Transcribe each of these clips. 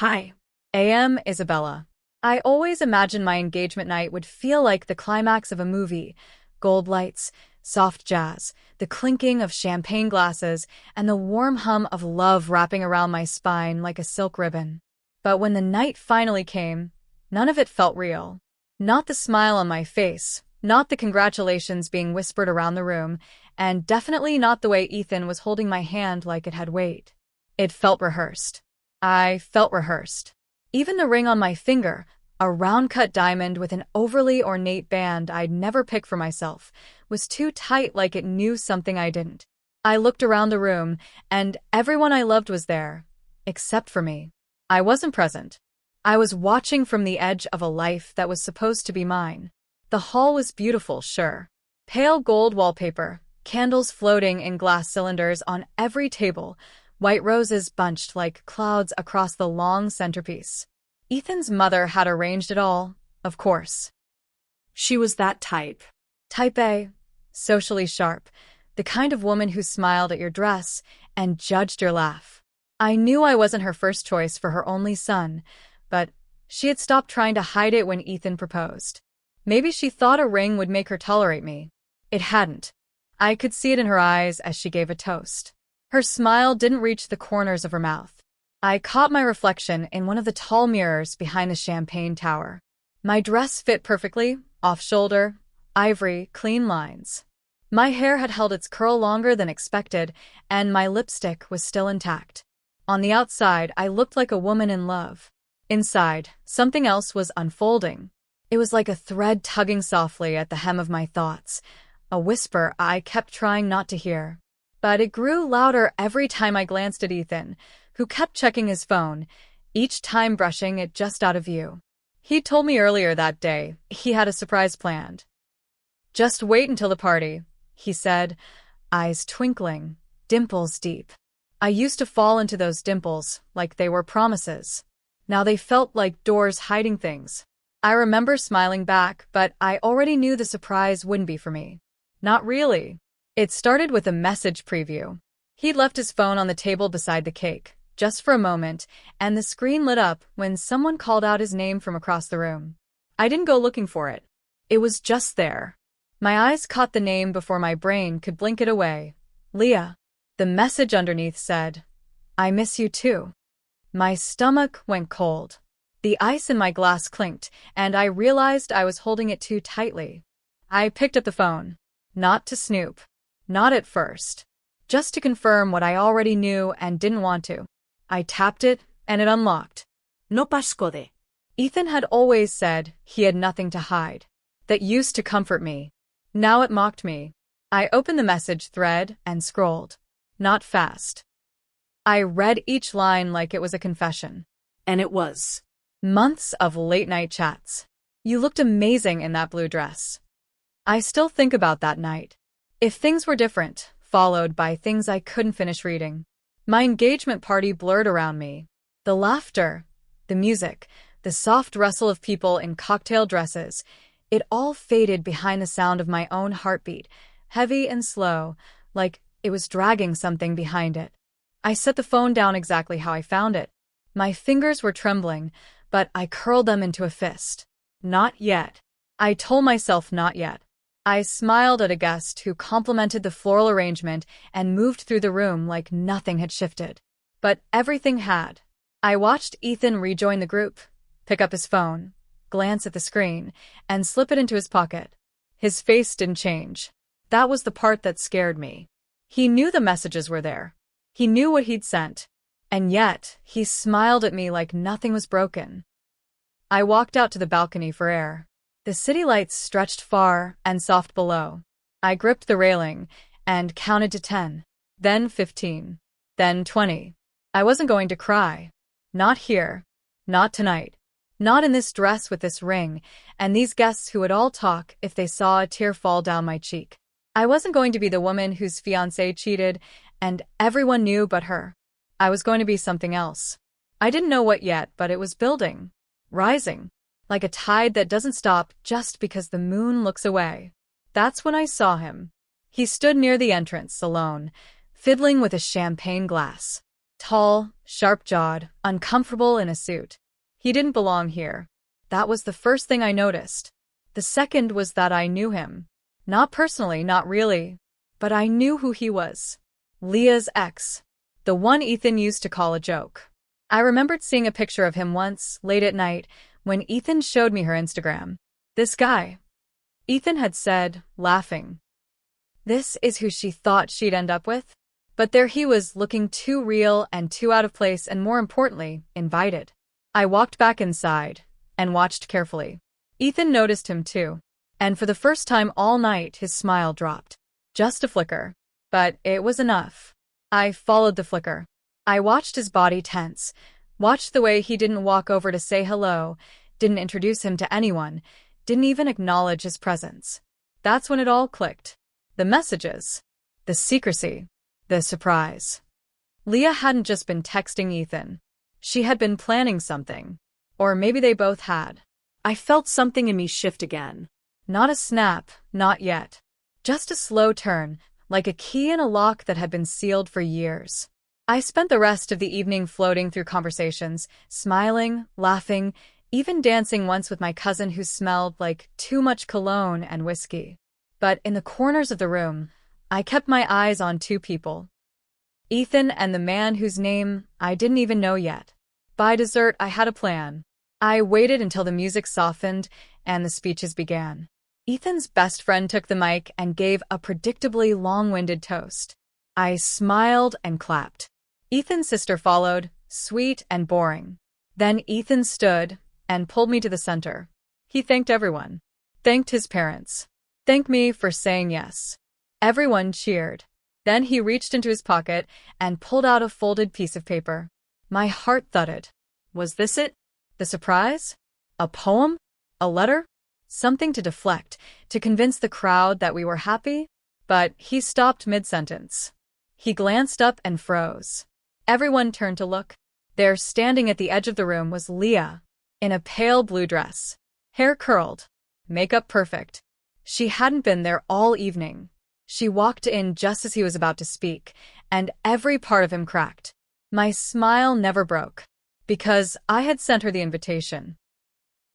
Hi, AM Isabella. I always imagined my engagement night would feel like the climax of a movie. Gold lights, soft jazz, the clinking of champagne glasses, and the warm hum of love wrapping around my spine like a silk ribbon. But when the night finally came, none of it felt real. Not the smile on my face, not the congratulations being whispered around the room, and definitely not the way Ethan was holding my hand like it had weight. It felt rehearsed. I felt rehearsed. Even the ring on my finger, a round-cut diamond with an overly ornate band I'd never pick for myself, was too tight like it knew something I didn't. I looked around the room, and everyone I loved was there, except for me. I wasn't present. I was watching from the edge of a life that was supposed to be mine. The hall was beautiful, sure. Pale gold wallpaper, candles floating in glass cylinders on every table, white roses bunched like clouds across the long centerpiece. Ethan's mother had arranged it all, of course. She was that type. Type A, socially sharp, the kind of woman who smiled at your dress and judged your laugh. I knew I wasn't her first choice for her only son, but she had stopped trying to hide it when Ethan proposed. Maybe she thought a ring would make her tolerate me. It hadn't. I could see it in her eyes as she gave a toast. Her smile didn't reach the corners of her mouth. I caught my reflection in one of the tall mirrors behind the champagne tower. My dress fit perfectly, off-shoulder, ivory, clean lines. My hair had held its curl longer than expected, and my lipstick was still intact. On the outside, I looked like a woman in love. Inside, something else was unfolding. It was like a thread tugging softly at the hem of my thoughts, a whisper I kept trying not to hear. But it grew louder every time I glanced at Ethan, who kept checking his phone, each time brushing it just out of view. He told me earlier that day he had a surprise planned. "Just wait until the party," he said, eyes twinkling, dimples deep. I used to fall into those dimples like they were promises. Now they felt like doors hiding things. I remember smiling back, but I already knew the surprise wouldn't be for me. Not really. It started with a message preview. He'd left his phone on the table beside the cake, just for a moment, and the screen lit up when someone called out his name from across the room. I didn't go looking for it. It was just there. My eyes caught the name before my brain could blink it away. Leah. The message underneath said, "I miss you too." My stomach went cold. The ice in my glass clinked, and I realized I was holding it too tightly. I picked up the phone. Not to snoop. Not at first. Just to confirm what I already knew and didn't want to. I tapped it, and it unlocked. No pascode. Ethan had always said he had nothing to hide. That used to comfort me. Now it mocked me. I opened the message thread and scrolled. Not fast. I read each line like it was a confession. And it was. Months of late-night chats. "You looked amazing in that blue dress." I still think about that night. "If things were different," followed by things I couldn't finish reading. My engagement party blurred around me. The laughter, the music, the soft rustle of people in cocktail dresses, it all faded behind the sound of my own heartbeat, heavy and slow, like it was dragging something behind it. I set the phone down exactly how I found it. My fingers were trembling, but I curled them into a fist. Not yet. I told myself not yet. I smiled at a guest who complimented the floral arrangement and moved through the room like nothing had shifted. But everything had. I watched Ethan rejoin the group, pick up his phone, glance at the screen, and slip it into his pocket. His face didn't change. That was the part that scared me. He knew the messages were there. He knew what he'd sent. And yet, he smiled at me like nothing was broken. I walked out to the balcony for air. The city lights stretched far and soft below. I gripped the railing and counted to 10, then 15, then 20. I wasn't going to cry. Not here. Not tonight. Not in this dress with this ring, and these guests who would all talk if they saw a tear fall down my cheek. I wasn't going to be the woman whose fiancé cheated, and everyone knew but her. I was going to be something else. I didn't know what yet, but it was building. Rising. Like a tide that doesn't stop just because the moon looks away. That's when I saw him. He stood near the entrance, alone, fiddling with a champagne glass. Tall, sharp-jawed, uncomfortable in a suit. He didn't belong here. That was the first thing I noticed. The second was that I knew him. Not personally, not really. But I knew who he was. Leah's ex. The one Ethan used to call a joke. I remembered seeing a picture of him once, late at night, when Ethan showed me her Instagram. This guy. Ethan had said, laughing. This is who she thought she'd end up with? But there he was, looking too real and too out of place and, more importantly, invited. I walked back inside and watched carefully. Ethan noticed him too. And for the first time all night, his smile dropped. Just a flicker. But it was enough. I followed the flicker. I watched his body tense, watched the way he didn't walk over to say hello, didn't introduce him to anyone, didn't even acknowledge his presence. That's when it all clicked. The messages. The secrecy. The surprise. Leah hadn't just been texting Ethan. She had been planning something. Or maybe they both had. I felt something in me shift again. Not a snap, not yet. Just a slow turn, like a key in a lock that had been sealed for years. I spent the rest of the evening floating through conversations, smiling, laughing, even dancing once with my cousin who smelled like too much cologne and whiskey. But in the corners of the room, I kept my eyes on two people. Ethan and the man whose name I didn't even know yet. By dessert, I had a plan. I waited until the music softened and the speeches began. Ethan's best friend took the mic and gave a predictably long-winded toast. I smiled and clapped. Ethan's sister followed, sweet and boring. Then Ethan stood and pulled me to the center. He thanked everyone. Thanked his parents. Thanked me for saying yes. Everyone cheered. Then he reached into his pocket and pulled out a folded piece of paper. My heart thudded. Was this it? The surprise? A poem? A letter? Something to deflect, to convince the crowd that we were happy? But he stopped mid-sentence. He glanced up and froze. Everyone turned to look. There, standing at the edge of the room, was Leah, in a pale blue dress. Hair curled. Makeup perfect. She hadn't been there all evening. She walked in just as he was about to speak, and every part of him cracked. My smile never broke, because I had sent her the invitation.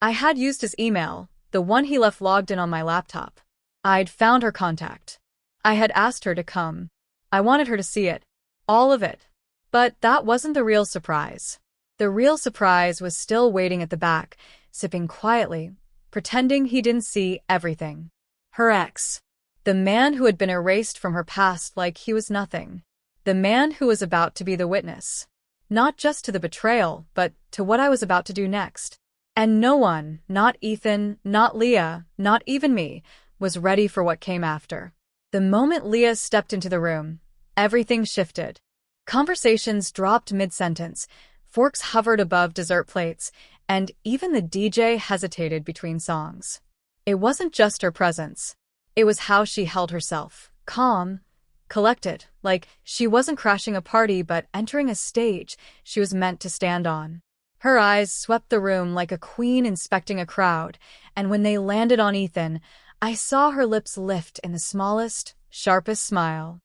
I had used his email, the one he left logged in on my laptop. I'd found her contact. I had asked her to come. I wanted her to see it. All of it. But that wasn't the real surprise. The real surprise was still waiting at the back, sipping quietly, pretending he didn't see everything. Her ex. The man who had been erased from her past like he was nothing. The man who was about to be the witness. Not just to the betrayal, but to what I was about to do next. And no one, not Ethan, not Leah, not even me, was ready for what came after. The moment Leah stepped into the room, everything shifted. Conversations dropped mid-sentence, forks hovered above dessert plates, and even the DJ hesitated between songs. It wasn't just her presence. It was how she held herself, calm, collected, like she wasn't crashing a party but entering a stage she was meant to stand on. Her eyes swept the room like a queen inspecting a crowd, and when they landed on Ethan, I saw her lips lift in the smallest, sharpest smile.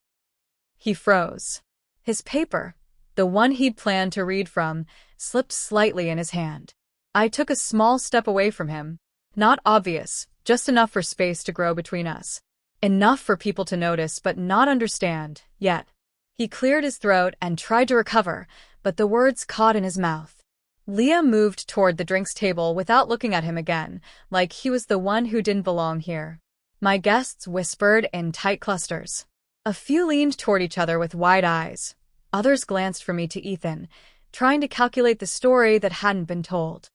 He froze. His paper, the one he'd planned to read from, slipped slightly in his hand. I took a small step away from him. Not obvious, just enough for space to grow between us. Enough for people to notice but not understand, yet. He cleared his throat and tried to recover, but the words caught in his mouth. Leah moved toward the drinks table without looking at him again, like he was the one who didn't belong here. My guests whispered in tight clusters. A few leaned toward each other with wide eyes. Others glanced from me to Ethan, trying to calculate the story that hadn't been told.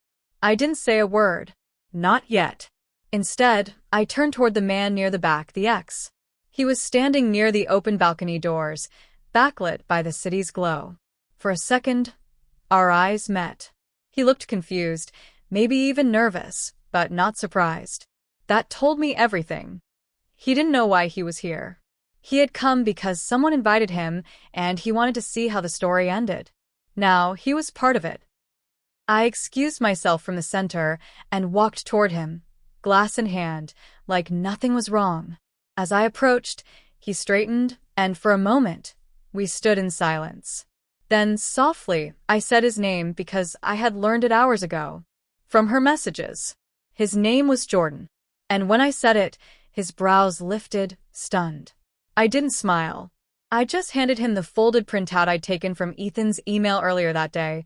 I didn't say a word. Not yet. Instead, I turned toward the man near the back, the ex. He was standing near the open balcony doors, backlit by the city's glow. For a second, our eyes met. He looked confused, maybe even nervous, but not surprised. That told me everything. He didn't know why he was here. He had come because someone invited him, and he wanted to see how the story ended. Now, he was part of it. I excused myself from the center and walked toward him, glass in hand, like nothing was wrong. As I approached, he straightened, and for a moment, we stood in silence. Then, softly, I said his name because I had learned it hours ago. From her messages. His name was Jordan. And when I said it, his brows lifted, stunned. I didn't smile. I just handed him the folded printout I'd taken from Ethan's email earlier that day,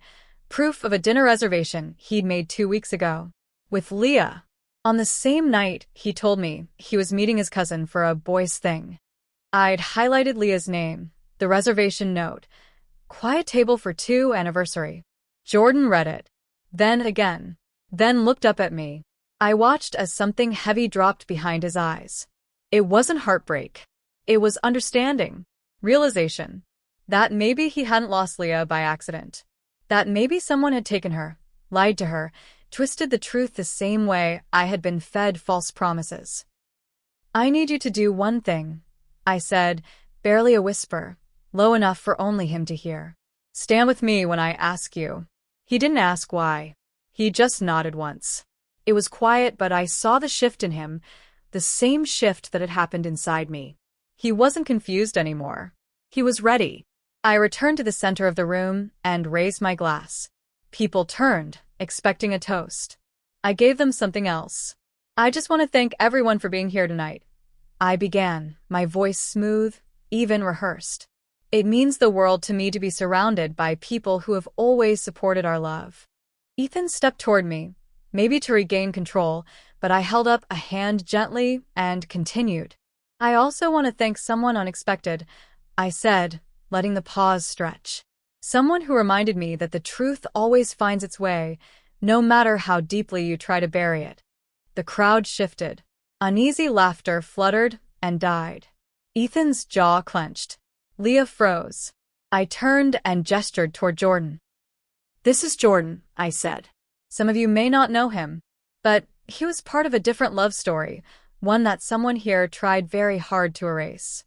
proof of a dinner reservation he'd made 2 weeks ago. With Leah. On the same night, he told me he was meeting his cousin for a boys' thing. I'd highlighted Leah's name, the reservation note. Quiet table for 2 anniversary. Jordan read it. Then again. Then looked up at me. I watched as something heavy dropped behind his eyes. It wasn't heartbreak. It was understanding. Realization. That maybe he hadn't lost Leah by accident. That maybe someone had taken her, lied to her, twisted the truth the same way I had been fed false promises. I need you to do one thing, I said, barely a whisper, low enough for only him to hear. Stand with me when I ask you. He didn't ask why. He just nodded once. It was quiet, but I saw the shift in him, the same shift that had happened inside me. He wasn't confused anymore. He was ready. I returned to the center of the room and raised my glass. People turned, expecting a toast. I gave them something else. I just want to thank everyone for being here tonight. I began, my voice smooth, even rehearsed. It means the world to me to be surrounded by people who have always supported our love. Ethan stepped toward me, maybe to regain control, but I held up a hand gently and continued. I also want to thank someone unexpected, I said, letting the pause stretch. Someone who reminded me that the truth always finds its way, no matter how deeply you try to bury it. The crowd shifted. Uneasy laughter fluttered and died. Ethan's jaw clenched. Leah froze. I turned and gestured toward Jordan. This is Jordan, I said. Some of you may not know him, but he was part of a different love story, one that someone here tried very hard to erase.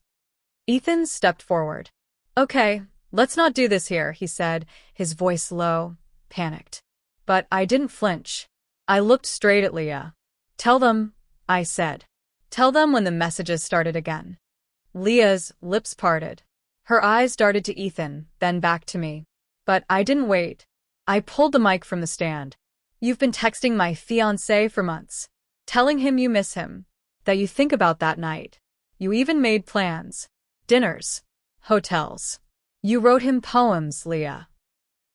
Ethan stepped forward. Okay, let's not do this here, he said, his voice low, panicked. But I didn't flinch. I looked straight at Leah. Tell them, I said. Tell them when the messages started again. Leah's lips parted. Her eyes darted to Ethan, then back to me. But I didn't wait. I pulled the mic from the stand. You've been texting my fiancé for months, telling him you miss him, that you think about that night. You even made plans. Dinners. Hotels. You wrote him poems, Leah.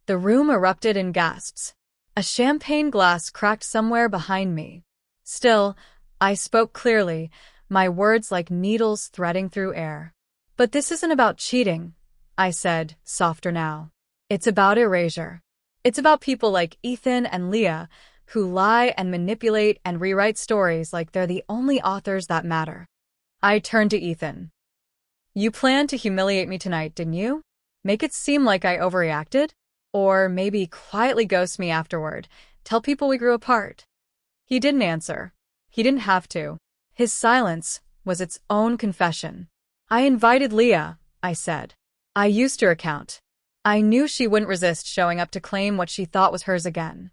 The room erupted in gasps. A champagne glass cracked somewhere behind me. Still, I spoke clearly, my words like needles threading through air. But this isn't about cheating, I said, softer now. It's about erasure. It's about people like Ethan and Leah who lie and manipulate and rewrite stories like they're the only authors that matter. I turned to Ethan. You planned to humiliate me tonight, didn't you? Make it seem like I overreacted? Or maybe quietly ghost me afterward, tell people we grew apart. He didn't answer. He didn't have to. His silence was its own confession. I invited Leah, I said. I used her account. I knew she wouldn't resist showing up to claim what she thought was hers again.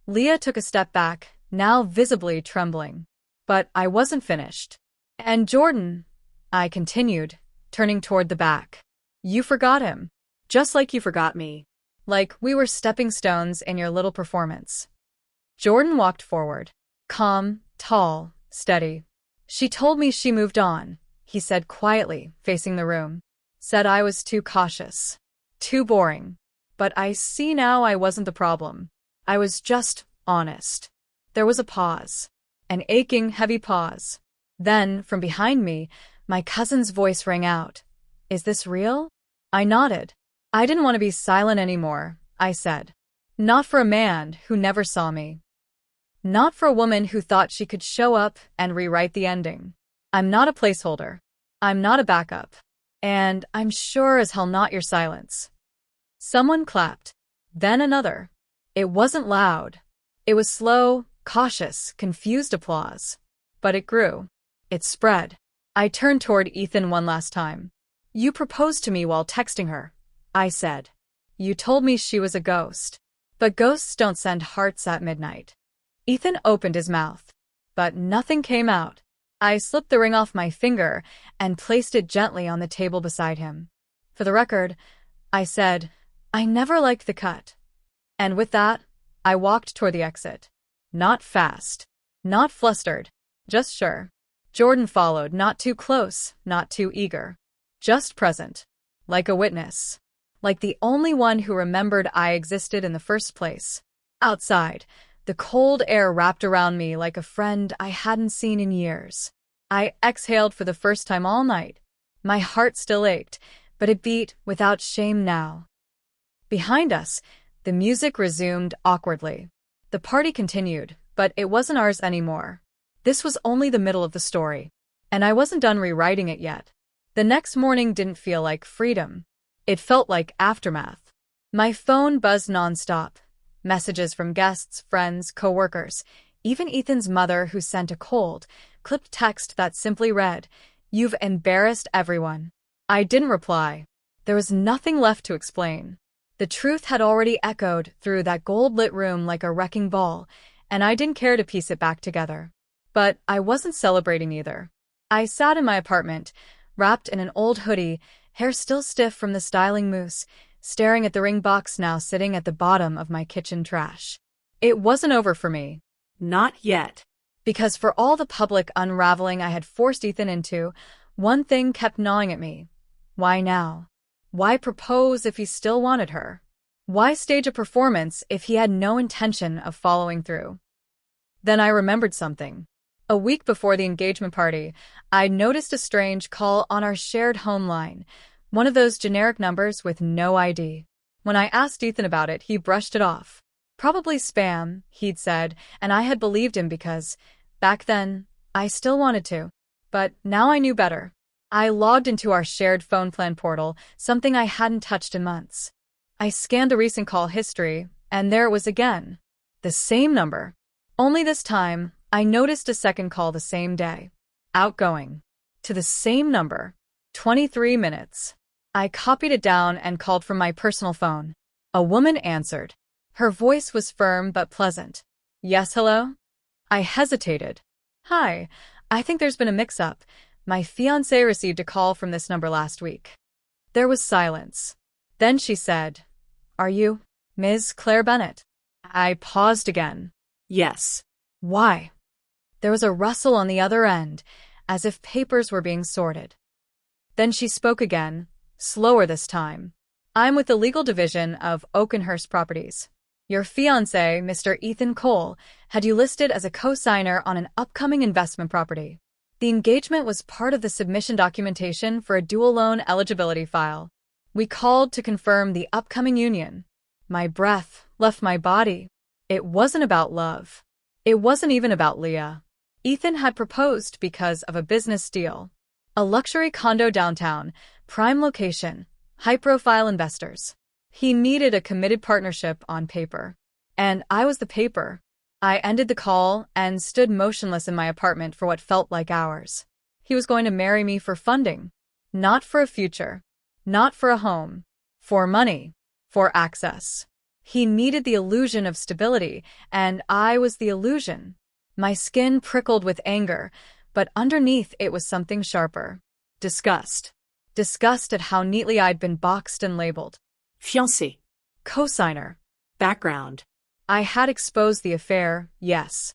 Leah took a step back, now visibly trembling. But I wasn't finished. And Jordan, I continued, turning toward the back. You forgot him. Just like you forgot me. Like we were stepping stones in your little performance. Jordan walked forward. Calm, tall, steady. She told me she moved on, he said quietly, facing the room. Said I was too cautious. Too boring. But I see now I wasn't the problem. I was just honest. There was a pause. An aching, heavy pause. Then, from behind me, my cousin's voice rang out. Is this real? I nodded. I didn't want to be silent anymore, I said. Not for a man who never saw me. Not for a woman who thought she could show up and rewrite the ending. I'm not a placeholder. I'm not a backup. And I'm sure as hell not your silence. Someone clapped. Then another. It wasn't loud. It was slow, cautious, confused applause. But it grew. It spread. I turned toward Ethan one last time. You proposed to me while texting her, I said. You told me she was a ghost. But ghosts don't send hearts at midnight. Ethan opened his mouth. But nothing came out. I slipped the ring off my finger and placed it gently on the table beside him. For the record, I said, I never liked the cut. And with that, I walked toward the exit. Not fast. Not flustered. Just sure. Jordan followed, not too close, not too eager. Just present. Like a witness. Like the only one who remembered I existed in the first place. Outside, the cold air wrapped around me like a friend I hadn't seen in years. I exhaled for the first time all night. My heart still ached, but it beat without shame now. Behind us, the music resumed awkwardly. The party continued, but it wasn't ours anymore. This was only the middle of the story, and I wasn't done rewriting it yet. The next morning didn't feel like freedom. It felt like aftermath. My phone buzzed nonstop. Messages from guests, friends, coworkers, even Ethan's mother who sent a cold, clipped text that simply read, "You've embarrassed everyone." I didn't reply. There was nothing left to explain. The truth had already echoed through that gold-lit room like a wrecking ball, and I didn't care to piece it back together. But I wasn't celebrating either. I sat in my apartment, wrapped in an old hoodie, hair still stiff from the styling mousse, staring at the ring box now sitting at the bottom of my kitchen trash. It wasn't over for me. Not yet. Because for all the public unraveling I had forced Ethan into, one thing kept gnawing at me. Why now? Why propose if he still wanted her? Why stage a performance if he had no intention of following through? Then I remembered something. A week before the engagement party, I noticed a strange call on our shared home line, one of those generic numbers with no ID. When I asked Ethan about it, he brushed it off. Probably spam, he'd said, and I had believed him because, back then, I still wanted to. But now I knew better. I logged into our shared phone plan portal, something I hadn't touched in months. I scanned the recent call history, and there it was again. The same number. Only this time, I noticed a second call the same day. Outgoing. To the same number. 23 minutes. I copied it down and called from my personal phone. A woman answered. Her voice was firm but pleasant. Yes, hello? I hesitated. Hi, I think there's been a mix-up. My fiancé received a call from this number last week. There was silence. Then she said, Are you Ms. Claire Bennett? I paused again. Yes. Why? There was a rustle on the other end, as if papers were being sorted. Then she spoke again, slower this time. I'm with the legal division of Oakenhurst Properties. Your fiancé, Mr. Ethan Cole, had you listed as a co-signer on an upcoming investment property. The engagement was part of the submission documentation for a dual loan eligibility file. We called to confirm the upcoming union. My breath left my body. It wasn't about love. It wasn't even about Leah. Ethan had proposed because of a business deal. A luxury condo downtown, prime location, high-profile investors. He needed a committed partnership on paper. And I was the paper. I ended the call and stood motionless in my apartment for what felt like hours. He was going to marry me for funding. Not for a future. Not for a home. For money. For access. He needed the illusion of stability, and I was the illusion. My skin prickled with anger, but underneath it was something sharper. Disgust. Disgust at how neatly I'd been boxed and labeled. Fiancée. Co-signer. Background. I had exposed the affair, yes.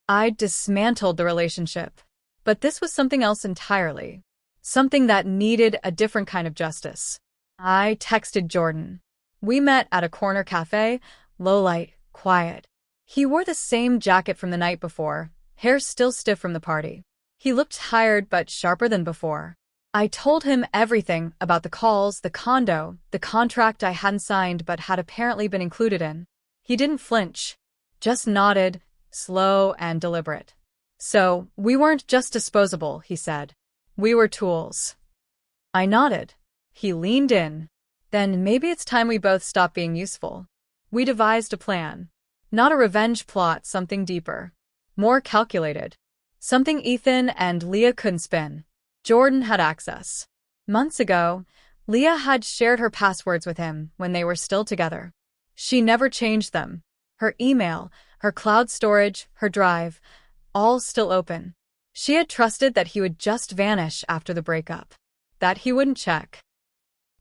I'd dismantled the relationship. But this was something else entirely. Something that needed a different kind of justice. I texted Jordan. We met at a corner cafe, low light, quiet. He wore the same jacket from the night before, hair still stiff from the party. He looked tired but sharper than before. I told him everything about the calls, the condo, the contract I hadn't signed but had apparently been included in. He didn't flinch, just nodded, slow and deliberate. So, we weren't just disposable, he said. We were tools. I nodded. He leaned in. Then maybe it's time we both stop being useful. We devised a plan. Not a revenge plot, something deeper. More calculated. Something Ethan and Leah couldn't spin. Jordan had access. Months ago, Leah had shared her passwords with him when they were still together. She never changed them. Her email, her cloud storage, her drive, all still open. She had trusted that he would just vanish after the breakup. That he wouldn't check.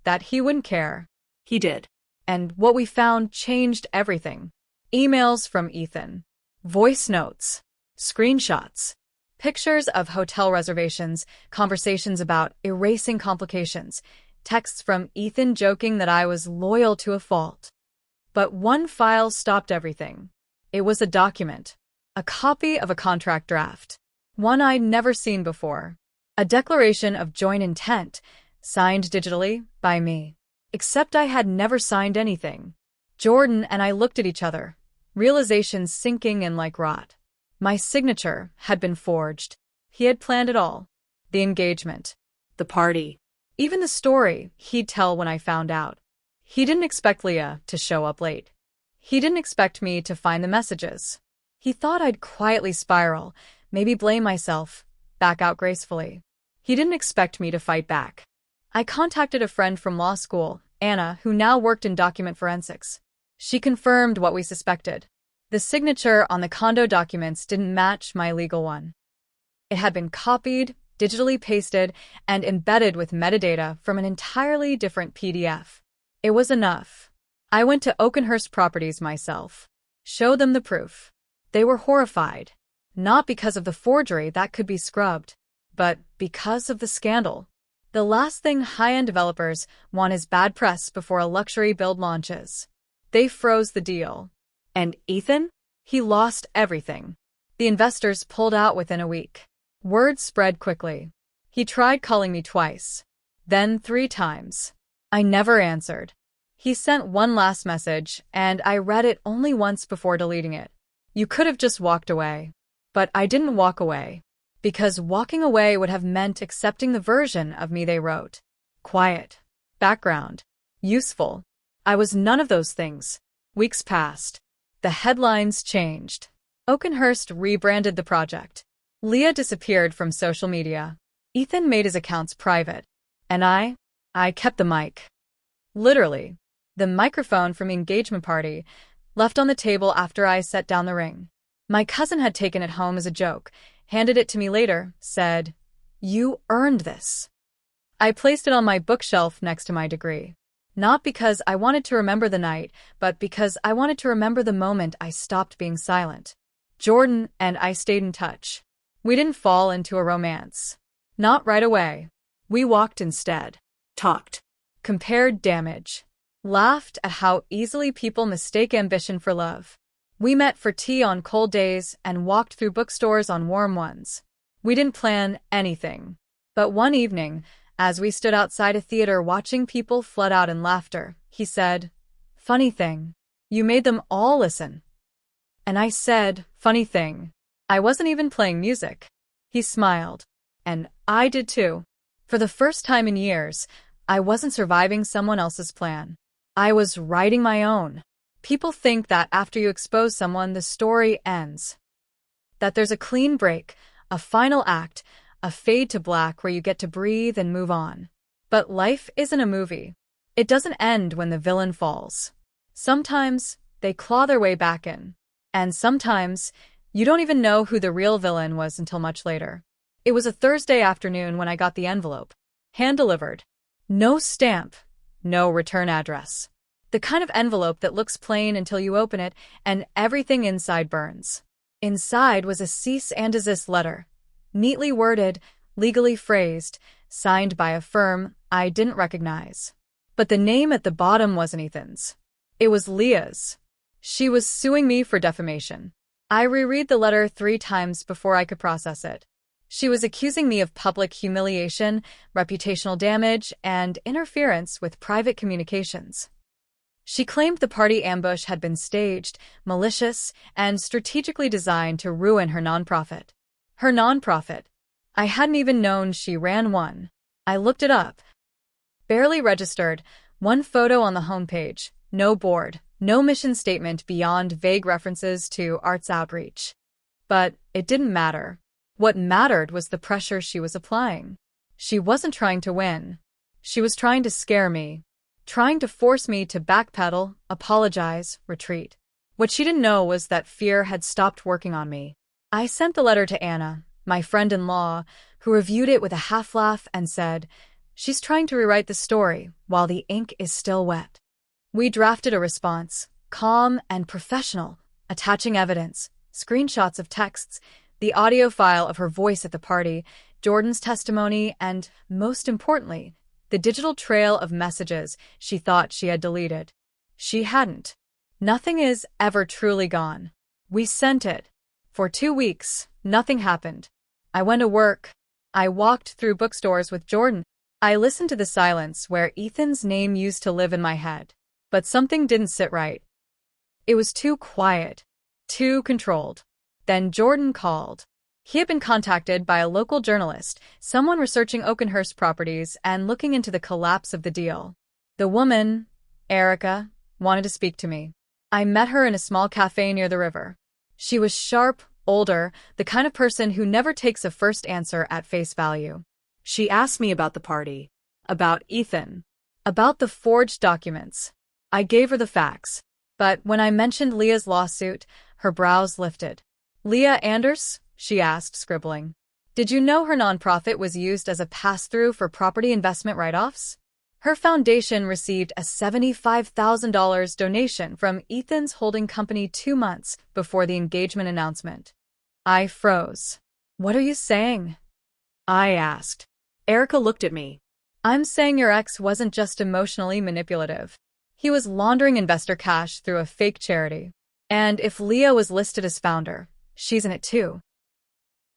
That he wouldn't care. He did. And what we found changed everything. Emails from Ethan, voice notes, screenshots, pictures of hotel reservations, conversations about erasing complications, texts from Ethan joking that I was loyal to a fault. But one file stopped everything. It was a document, a copy of a contract draft, one I'd never seen before. A declaration of joint intent, signed digitally by me. Except I had never signed anything. Jordan and I looked at each other, realization sinking in like rot. My signature had been forged. He had planned it all. The engagement, The party. even the story he'd tell when I found out. He didn't expect Leah to show up late. He didn't expect me to find the messages. He thought I'd quietly spiral, maybe blame myself, back out gracefully. He didn't expect me to fight back. I contacted a friend from law school, Anna, who now worked in document forensics. She confirmed what we suspected. The signature on the condo documents didn't match my legal one. It had been copied, digitally pasted, and embedded with metadata from an entirely different PDF. It was enough. I went to Oakenhurst Properties myself. Showed them the proof. They were horrified. Not because of the forgery that could be scrubbed, but because of the scandal. The last thing high-end developers want is bad press before a luxury build launches. They froze the deal. And Ethan? He lost everything. The investors pulled out within a week. Word spread quickly. He tried calling me twice. Then 3 times. I never answered. He sent one last message, and I read it only once before deleting it. You could have just walked away. But I didn't walk away. Because walking away would have meant accepting the version of me they wrote. Quiet. Background. Useful. I was none of those things. Weeks passed. The headlines changed. Oakenhurst rebranded the project. Leah disappeared from social media. Ethan made his accounts private. And I kept the mic. Literally. The microphone from the engagement party, left on the table after I set down the ring. My cousin had taken it home as a joke, handed it to me later, said, "You earned this." I placed it on my bookshelf next to my degree. Not because I wanted to remember the night, but because I wanted to remember the moment I stopped being silent. Jordan and I stayed in touch. We didn't fall into a romance. Not right away. We walked instead. Talked. Compared damage. Laughed at how easily people mistake ambition for love. We met for tea on cold days and walked through bookstores on warm ones. We didn't plan anything. But one evening, as we stood outside a theater watching people flood out in laughter, he said, "Funny thing. You made them all listen." And I said, "Funny thing. I wasn't even playing music." He smiled. And I did too. For the first time in years, I wasn't surviving someone else's plan. I was writing my own. People think that after you expose someone, the story ends. That there's a clean break, a final act, a fade to black where you get to breathe and move on. But life isn't a movie. It doesn't end when the villain falls. Sometimes they claw their way back in. And sometimes you don't even know who the real villain was until much later. It was a Thursday afternoon when I got the envelope. Hand-delivered. No stamp. No return address. The kind of envelope that looks plain until you open it and everything inside burns. Inside was a cease and desist letter. Neatly worded, legally phrased, signed by a firm I didn't recognize. But the name at the bottom wasn't Ethan's. It was Leah's. She was suing me for defamation. I reread the letter 3 times before I could process it. She was accusing me of public humiliation, reputational damage, and interference with private communications. She claimed the party ambush had been staged, malicious, and strategically designed to ruin her nonprofit. Her nonprofit. I hadn't even known she ran one. I looked it up. Barely registered, 1 photo on the homepage, no board, no mission statement beyond vague references to arts outreach. But it didn't matter. What mattered was the pressure she was applying. She wasn't trying to win. She was trying to scare me. Trying to force me to backpedal, apologize, retreat. What she didn't know was that fear had stopped working on me. I sent the letter to Anna, my friend-in-law, who reviewed it with a half-laugh and said, "She's trying to rewrite the story while the ink is still wet." We drafted a response, calm and professional, attaching evidence, screenshots of texts, the audio file of her voice at the party, Jordan's testimony, and, most importantly, the digital trail of messages she thought she had deleted. She hadn't. Nothing is ever truly gone. We sent it. For 2 weeks, nothing happened. I went to work. I walked through bookstores with Jordan. I listened to the silence where Ethan's name used to live in my head. But something didn't sit right. It was too quiet, too controlled. Then Jordan called. He had been contacted by a local journalist, someone researching Oakenhurst properties and looking into the collapse of the deal. The woman, Erica, wanted to speak to me. I met her in a small cafe near the river. She was sharp, older, the kind of person who never takes a first answer at face value. She asked me about the party. About Ethan. About the forged documents. I gave her the facts. But when I mentioned Leah's lawsuit, her brows lifted. Leah Anders? She asked, scribbling. Did you know her nonprofit was used as a pass-through for property investment write-offs? Her foundation received a $75,000 donation from Ethan's holding company 2 months before the engagement announcement. I froze. What are you saying? I asked. Erica looked at me. I'm saying your ex wasn't just emotionally manipulative. He was laundering investor cash through a fake charity. And if Leah was listed as founder, she's in it too.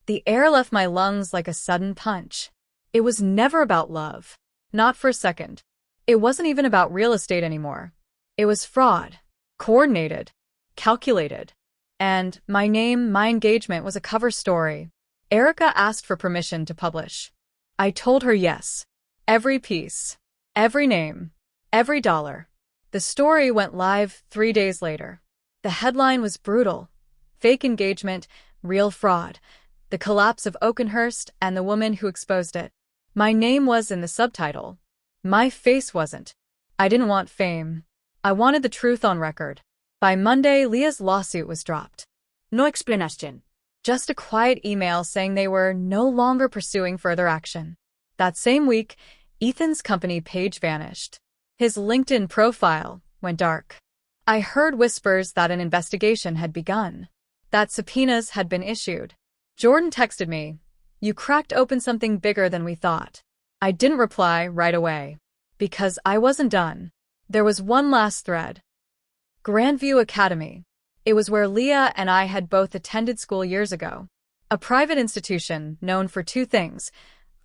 The air left my lungs like a sudden punch. It was never about love. Not for a second. It wasn't even about real estate anymore. It was fraud. Coordinated. Calculated. And my name, my engagement was a cover story. Erica asked for permission to publish. I told her yes. Every piece. Every name. Every dollar. The story went live 3 days later. The headline was brutal. Fake engagement, real fraud. The collapse of Oakenhurst and the woman who exposed it. My name was in the subtitle. My face wasn't. I didn't want fame. I wanted the truth on record. By Monday, Leah's lawsuit was dropped. No explanation. Just a quiet email saying they were no longer pursuing further action. That same week, Ethan's company page vanished. His LinkedIn profile went dark. I heard whispers that an investigation had begun, that subpoenas had been issued. Jordan texted me, "You cracked open something bigger than we thought." I didn't reply right away, because I wasn't done. There was one last thread. Grandview Academy. It was where Leah and I had both attended school years ago. A private institution known for 2 things,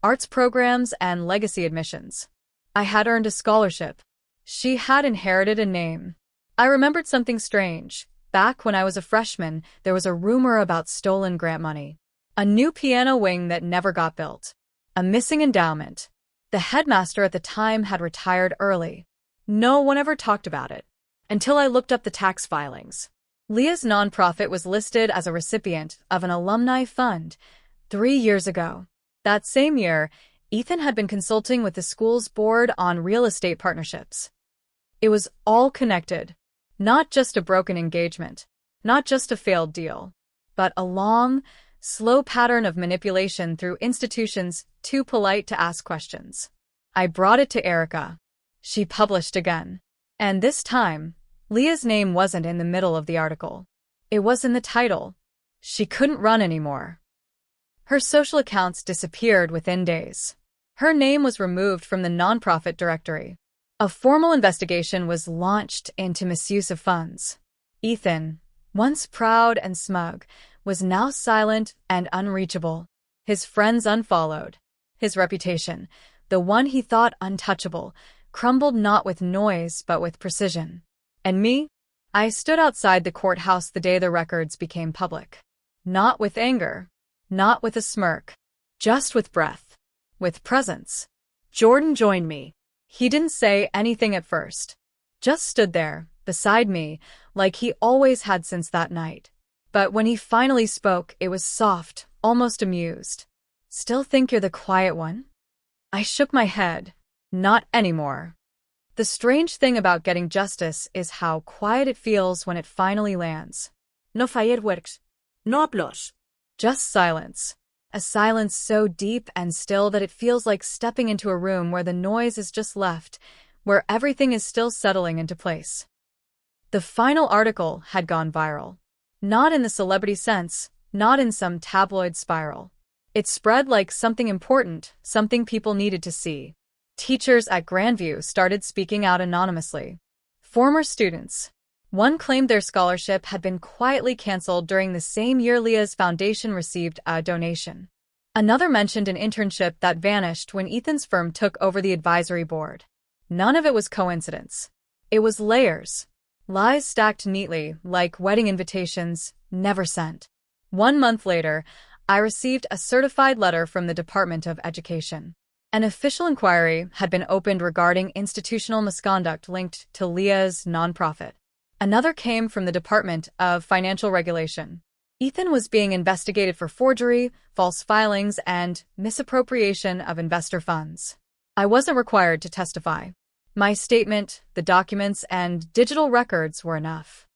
arts programs and legacy admissions. I had earned a scholarship. She had inherited a name. I remembered something strange. Back when I was a freshman, there was a rumor about stolen grant money. A new piano wing that never got built. A missing endowment. The headmaster at the time had retired early. No one ever talked about it. Until I looked up the tax filings. Leah's nonprofit was listed as a recipient of an alumni fund 3 years ago. That same year, Ethan had been consulting with the school's board on real estate partnerships. It was all connected. Not just a broken engagement. Not just a failed deal. But a long, slow pattern of manipulation through institutions too polite to ask questions. I brought it to Erica. She published again. And this time, Leah's name wasn't in the middle of the article. It was in the title. She couldn't run anymore. Her social accounts disappeared within days. Her name was removed from the nonprofit directory. A formal investigation was launched into misuse of funds. Ethan, once proud and smug, was now silent and unreachable. His friends unfollowed. His reputation, the one he thought untouchable, crumbled not with noise but with precision. And me? I stood outside the courthouse the day the records became public. Not with anger. Not with a smirk. Just with breath. With presence. Jordan joined me. He didn't say anything at first. Just stood there, beside me, like he always had since that night. But when he finally spoke, it was soft, almost amused. "Still think you're the quiet one?" I shook my head. Not anymore. The strange thing about getting justice is how quiet it feels when it finally lands. No fireworks. No applause. Just silence. A silence so deep and still that it feels like stepping into a room where the noise is just left, where everything is still settling into place. The final article had gone viral. Not in the celebrity sense, not in some tabloid spiral. It spread like something important, something people needed to see. Teachers at Grandview started speaking out anonymously. Former students. One claimed their scholarship had been quietly canceled during the same year Leah's foundation received a donation. Another mentioned an internship that vanished when Ethan's firm took over the advisory board. None of it was coincidence. It was layers. Lies stacked neatly, like wedding invitations, never sent. 1 month later, I received a certified letter from the Department of Education. An official inquiry had been opened regarding institutional misconduct linked to Leah's nonprofit. Another came from the Department of Financial Regulation. Ethan was being investigated for forgery, false filings, and misappropriation of investor funds. I wasn't required to testify. My statement, the documents, and digital records were enough.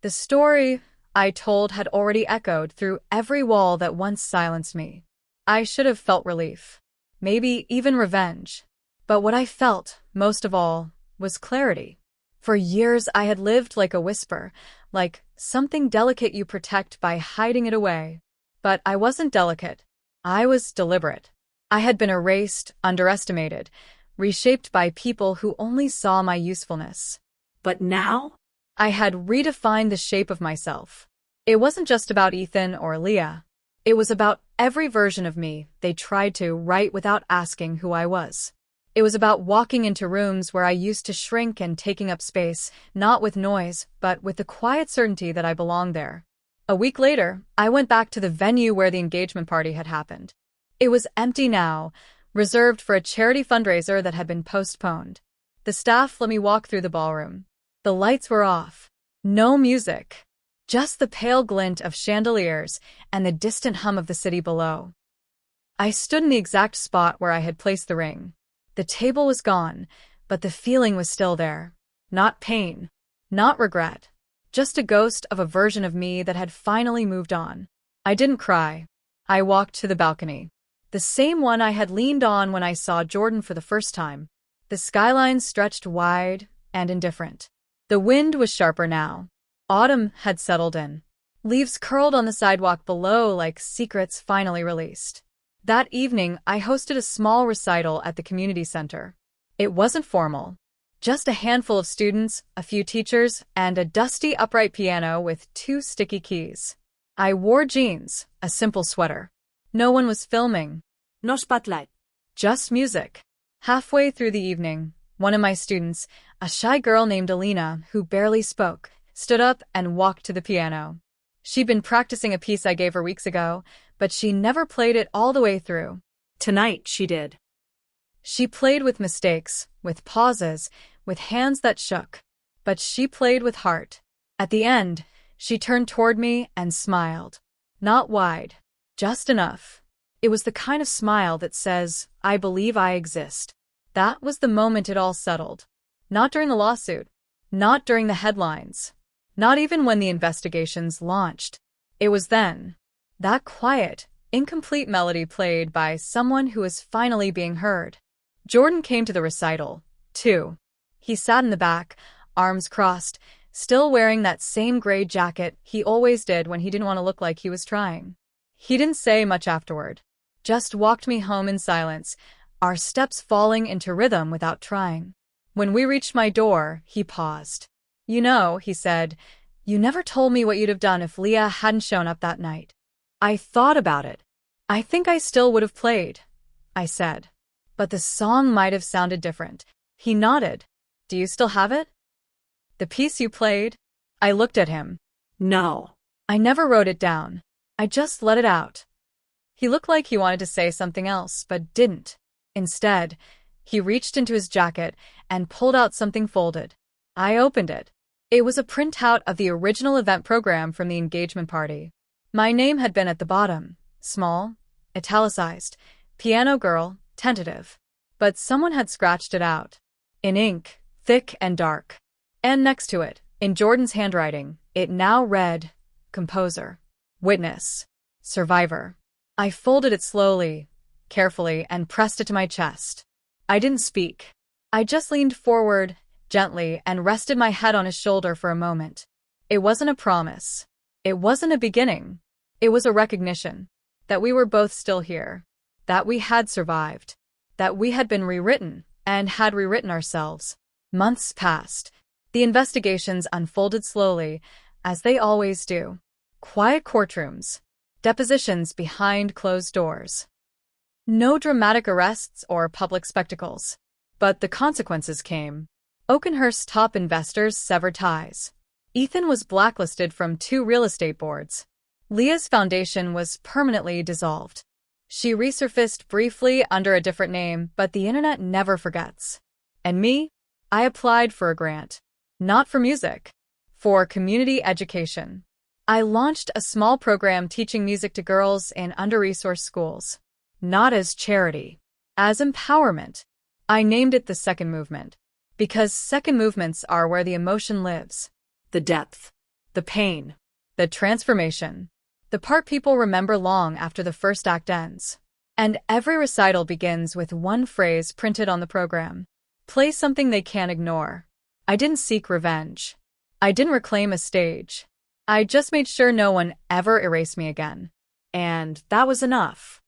The story I told had already echoed through every wall that once silenced me. I should have felt relief. Maybe even revenge. But what I felt, most of all, was clarity. For years I had lived like a whisper, like something delicate you protect by hiding it away. But I wasn't delicate. I was deliberate. I had been erased, underestimated, reshaped by people who only saw my usefulness. But now? I had redefined the shape of myself. It wasn't just about Ethan or Leah. It was about every version of me they tried to write without asking who I was. It was about walking into rooms where I used to shrink and taking up space, not with noise, but with the quiet certainty that I belonged there. A week later, I went back to the venue where the engagement party had happened. It was empty now, reserved for a charity fundraiser that had been postponed. The staff let me walk through the ballroom. The lights were off. No music. Just the pale glint of chandeliers and the distant hum of the city below. I stood in the exact spot where I had placed the ring. The table was gone, but the feeling was still there. Not pain, not regret, just a ghost of a version of me that had finally moved on. I didn't cry. I walked to the balcony. The same one I had leaned on when I saw Jordan for the first time. The skyline stretched wide and indifferent. The wind was sharper now. Autumn had settled in. Leaves curled on the sidewalk below like secrets finally released. That evening, I hosted a small recital at the community center. It wasn't formal. Just a handful of students, a few teachers, and a dusty upright piano with 2 sticky keys. I wore jeans, a simple sweater. No one was filming. No spotlight. Just music. Halfway through the evening, one of my students, a shy girl named Alina, who barely spoke, stood up and walked to the piano. She'd been practicing a piece I gave her weeks ago, but she never played it all the way through. Tonight she did. She played with mistakes, with pauses, with hands that shook. But she played with heart. At the end, she turned toward me and smiled. Not wide, just enough. It was the kind of smile that says, I believe I exist. That was the moment it all settled. Not during the lawsuit. Not during the headlines. Not even when the investigations launched. It was then. That quiet, incomplete melody played by someone who was finally being heard. Jordan came to the recital, too. He sat in the back, arms crossed, still wearing that same gray jacket he always did when he didn't want to look like he was trying. He didn't say much afterward. Just walked me home in silence, our steps falling into rhythm without trying. When we reached my door, he paused. You know, he said, you never told me what you'd have done if Leah hadn't shown up that night. I thought about it. I think I still would have played, I said. But the song might have sounded different. He nodded. Do you still have it? The piece you played? I looked at him. No. I never wrote it down. I just let it out. He looked like he wanted to say something else, but didn't. Instead, he reached into his jacket and pulled out something folded. I opened it. It was a printout of the original event program from the engagement party. My name had been at the bottom, small, italicized, piano girl, tentative. But someone had scratched it out. In ink, thick and dark. And next to it, in Jordan's handwriting, it now read, composer, witness, survivor. I folded it slowly, carefully, and pressed it to my chest. I didn't speak. I just leaned forward, gently, and rested my head on his shoulder for a moment. It wasn't a promise. It wasn't a beginning. It was a recognition that we were both still here, that we had survived, that we had been rewritten and had rewritten ourselves. Months passed. The investigations unfolded slowly, as they always do. Quiet courtrooms, depositions behind closed doors. No dramatic arrests or public spectacles. But the consequences came. Oakenhurst's top investors severed ties. Ethan was blacklisted from 2 real estate boards. Leah's foundation was permanently dissolved. She resurfaced briefly under a different name, but the internet never forgets. And me? I applied for a grant. Not for music. For community education. I launched a small program teaching music to girls in under-resourced schools. Not as charity. As empowerment. I named it the second movement. Because second movements are where the emotion lives. The depth. The pain. The transformation. The part people remember long after the first act ends. And every recital begins with one phrase printed on the program. Play something they can't ignore. I didn't seek revenge. I didn't reclaim a stage. I just made sure no one ever erased me again. And that was enough.